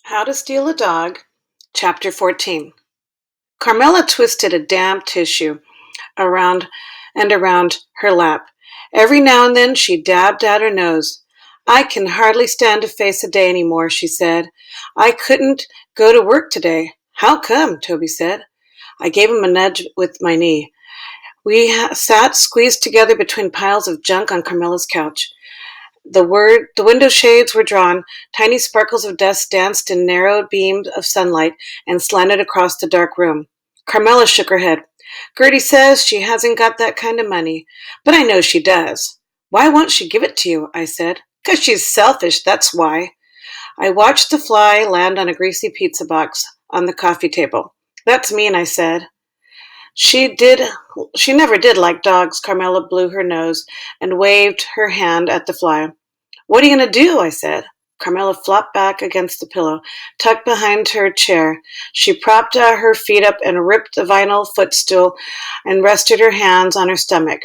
How to Steal a Dog, Chapter 14. Carmela twisted a damp tissue around around her lap. Every now and then she dabbed at her nose. I can hardly stand to face the day anymore, she said. I couldn't go to work today. How come? Toby said. I gave him a nudge with my knee. We sat squeezed together between piles of junk on Carmela's couch. The window shades were drawn. Tiny sparkles of dust danced in narrow beams of sunlight and slanted across the dark room. Carmela shook her head. Gertie says she hasn't got that kind of money, but I know she does. Why won't she give it to you? I said. 'Cause she's selfish, that's why. I watched the fly land on a greasy pizza box on the coffee table. That's mean, I said. She never did like dogs. Carmela blew her nose and waved her hand at the fly. What are you going to do? I said. Carmela flopped back against the pillow, tucked behind her chair. She propped her feet up and ripped the vinyl footstool and rested her hands on her stomach.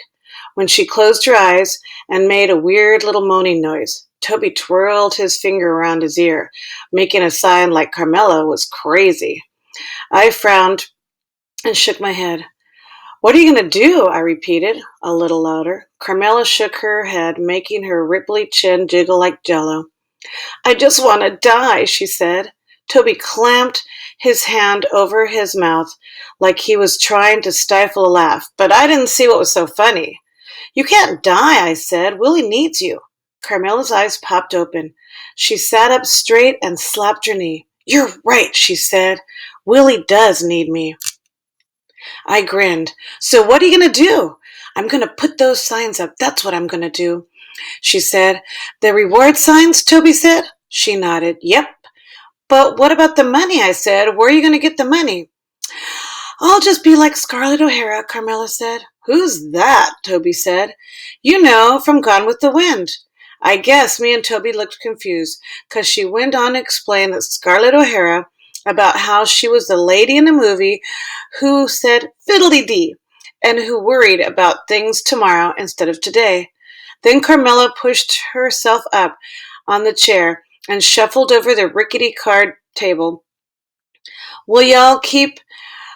When she closed her eyes and made a weird little moaning noise, Toby twirled his finger around his ear, making a sign like Carmela was crazy. I frowned and shook my head. What are you going to do? I repeated, a little louder. Carmela shook her head, making her ripply chin jiggle like jello. I just want to die, she said. Toby clamped his hand over his mouth like he was trying to stifle a laugh, but I didn't see what was so funny. You can't die, I said. Willie needs you. Carmela's eyes popped open. She sat up straight and slapped her knee. You're right, she said. Willie does need me. I grinned. So what are you going to do? I'm going to put those signs up. That's what I'm going to do, she said. The reward signs, Toby said. She nodded. Yep. But what about the money? I said. Where are you going to get the money? I'll just be like Scarlett O'Hara, Carmela said. Who's that? Toby said. You know, from Gone with the Wind. I guess me and Toby looked confused, because she went on to explain that Scarlett O'Hara, about how she was the lady in the movie who said fiddly-dee and who worried about things tomorrow instead of today. Then Carmela pushed herself up on the chair and shuffled over the rickety card table. Will y'all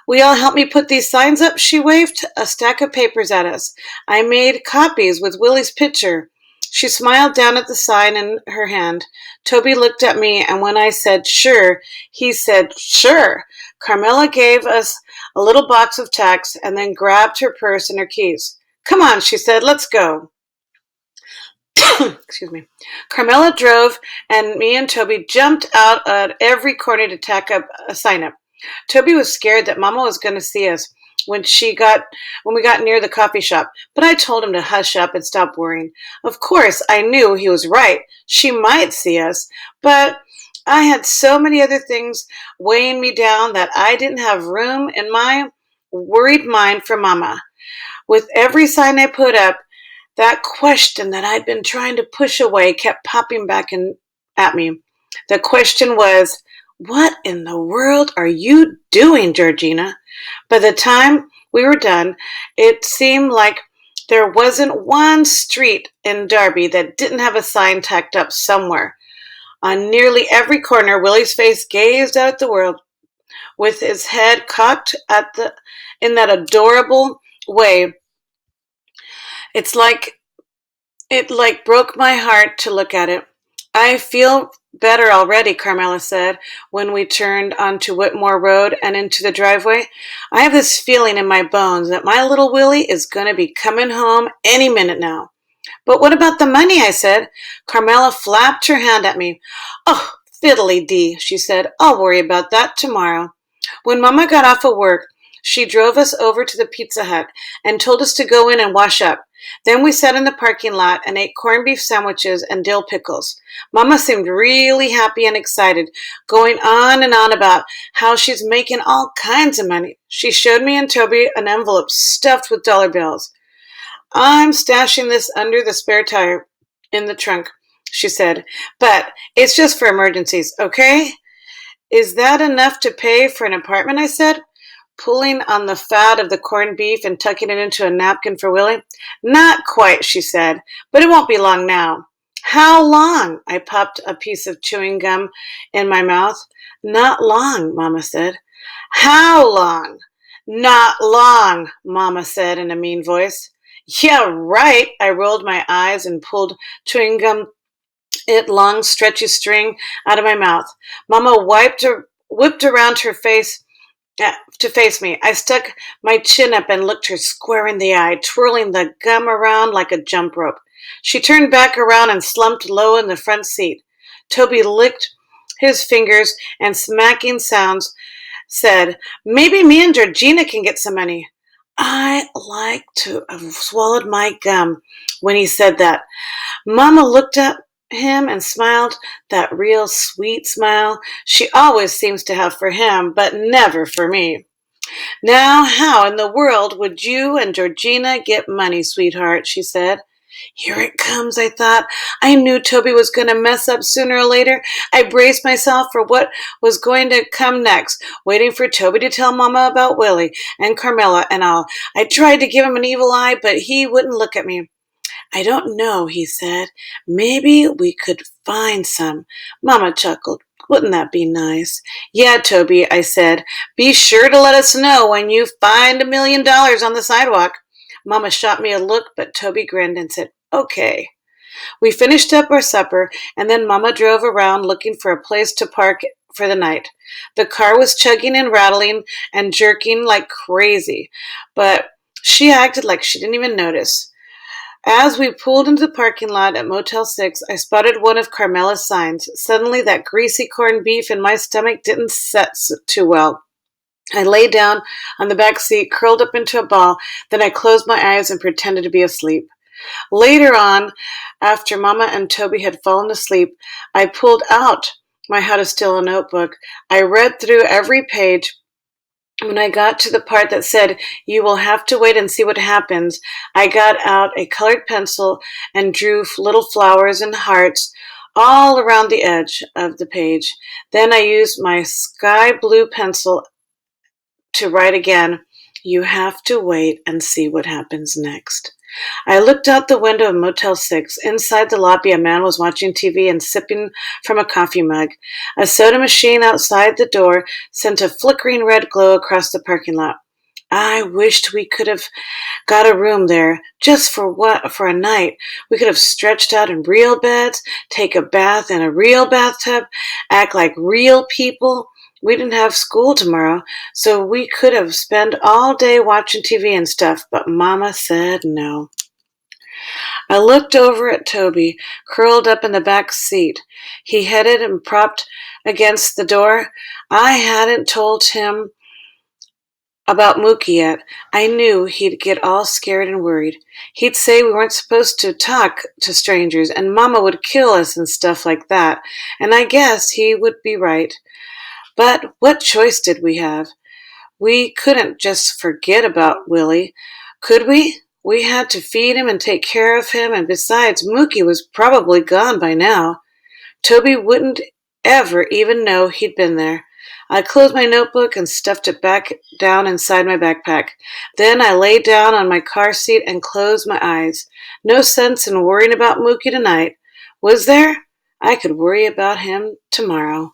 help me put these signs up? She waved a stack of papers at us. I made copies with Willie's picture. She smiled down at the sign in her hand. Toby looked at me, and when I said sure, he said sure. Carmela gave us a little box of tacks and then grabbed her purse and her keys. Come on, she said, let's go. Excuse me. Carmela drove, and me and Toby jumped out at every corner to tack up a sign up. Toby was scared that Mama was going to see us when we got near the coffee shop, but I told him to hush up and stop worrying. Of course, I knew he was right. She might see us, but I had so many other things weighing me down that I didn't have room in my worried mind for Mama. With every sign I put up, that question that I'd been trying to push away kept popping back at me. The question was, what in the world are you doing, Georgina? By the time we were done, it seemed like there wasn't one street in Derby that didn't have a sign tacked up somewhere. On nearly every corner, Willie's face gazed out at the world with his head cocked in that adorable way. It broke my heart to look at it. I feel better already, Carmela said, when we turned onto Whitmore Road and into the driveway. I have this feeling in my bones that my little Willie is going to be coming home any minute now. But what about the money? I said. Carmela flapped her hand at me. Oh, fiddly-dee, she said. I'll worry about that tomorrow. When Mama got off of work, she drove us over to the Pizza Hut and told us to go in and wash up. Then we sat in the parking lot and ate corned beef sandwiches and dill pickles. Mama seemed really happy and excited, going on and on about how she's making all kinds of money. She showed me and Toby an envelope stuffed with dollar bills. I'm stashing this under the spare tire in the trunk, she said, but it's just for emergencies, okay? Is that enough to pay for an apartment? I said, pulling on the fat of the corned beef and tucking it into a napkin for Willie. Not quite, she said, but it won't be long now. How long? I popped a piece of chewing gum in my mouth. Not long, Mama said. How long? Not long, Mama said in a mean voice. Yeah, right. I rolled my eyes and pulled chewing gum, it long, stretchy string out of my mouth. Mama whipped around her face to face me. I stuck my chin up and looked her square in the eye, twirling the gum around like a jump rope. She turned back around and slumped low in the front seat. Toby licked his fingers and smacking sounds said, Maybe me and Georgina can get some money. I like to have swallowed my gum when he said that. Mama looked at him and smiled that real sweet smile she always seems to have for him, but never for me. Now, how in the world would you and Georgina get money, sweetheart? She said. Here it comes, I thought. I knew Toby was going to mess up sooner or later. I braced myself for what was going to come next, waiting for Toby to tell Mama about Willie and Carmela and all. I tried to give him an evil eye, but he wouldn't look at me. I don't know, he said. Maybe we could find some. Mama chuckled. Wouldn't that be nice? Yeah, Toby, I said. Be sure to let us know when you find $1,000,000 on the sidewalk. Mama shot me a look, but Toby grinned and said, Okay. We finished up our supper, and then Mama drove around looking for a place to park for the night. The car was chugging and rattling and jerking like crazy, but she acted like she didn't even notice. As we pulled into the parking lot at Motel 6, I spotted one of Carmela's signs. Suddenly, that greasy corned beef in my stomach didn't set too well. I lay down on the back seat, curled up into a ball. Then I closed my eyes and pretended to be asleep. Later on, after Mama and Toby had fallen asleep, I pulled out my How to Steal a Notebook. I read through every page. When I got to the part that said, You will have to wait and see what happens, I got out a colored pencil and drew little flowers and hearts all around the edge of the page. Then I used my sky blue pencil to write again, You have to wait and see what happens next. I looked out the window of Motel 6. Inside the lobby, a man was watching TV and sipping from a coffee mug. A soda machine outside the door sent a flickering red glow across the parking lot. I wished we could have got a room there just for a night. We could have stretched out in real beds, take a bath in a real bathtub, act like real people. We didn't have school tomorrow, so we could have spent all day watching TV and stuff, but Mama said no. I looked over at Toby, curled up in the back seat. He headed and propped against the door. I hadn't told him about Mookie yet. I knew he'd get all scared and worried. He'd say we weren't supposed to talk to strangers, and Mama would kill us and stuff like that. And I guess he would be right. But what choice did we have? We couldn't just forget about Willie, could we? We had to feed him and take care of him, and besides, Mookie was probably gone by now. Toby wouldn't ever even know he'd been there. I closed my notebook and stuffed it back down inside my backpack. Then I lay down on my car seat and closed my eyes. No sense in worrying about Mookie tonight. Was there? I could worry about him tomorrow.